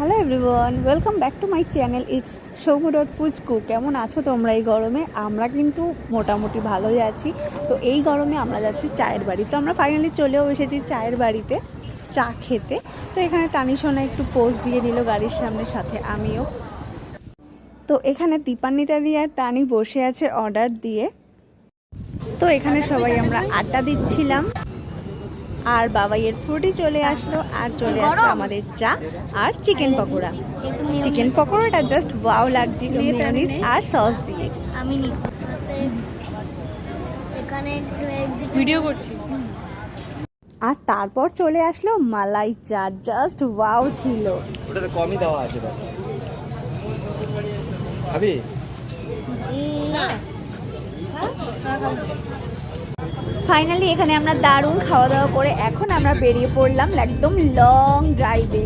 Hello everyone, welcome back to my channel. It's Soumya dot পুচকু। কেমন আছো তোমরা এই গরমে? আমরা কিন্তু মোটামুটি ভালোই আছি। তো এই গরমে আমরা যাচ্ছি চায়ের বাড়ি। তো আমরা ফাইনালি চলেও এসেছি চায়ের বাড়িতে চা খেতে। তো এখানে তানিশোনা একটু পোজ দিয়ে নিল গাড়ির সামনে, সাথে আমিও। তো এখানে দীপান্বিতা দিয়ে আর তানি বসে আছে অর্ডার দিয়ে। তো এখানে সবাই আমরা আড্ডা দিচ্ছিলাম। আর বাবাইয়ের ফ্রুটি চলে আসলো, আর চলে আসলো আমাদের চা আর চিকেন পকোড়া। চিকেন পকোড়াটা জাস্ট ওয়াও লাগছিল মেয়োনিজ আর সস দিয়ে। আমি এখানে ভিডিও করছি। আর তারপর চলে আসলো মালাই চা, জাস্ট ওয়াও ছিল। ওটাতে কমই দেওয়া আছে দেখো। খাবি? না ফাইনালি এখানে আমরা দারুণ খাওয়া দাওয়া করে এখন আমরা বেরিয়ে পড়লাম একদম লং ড্রাইভে।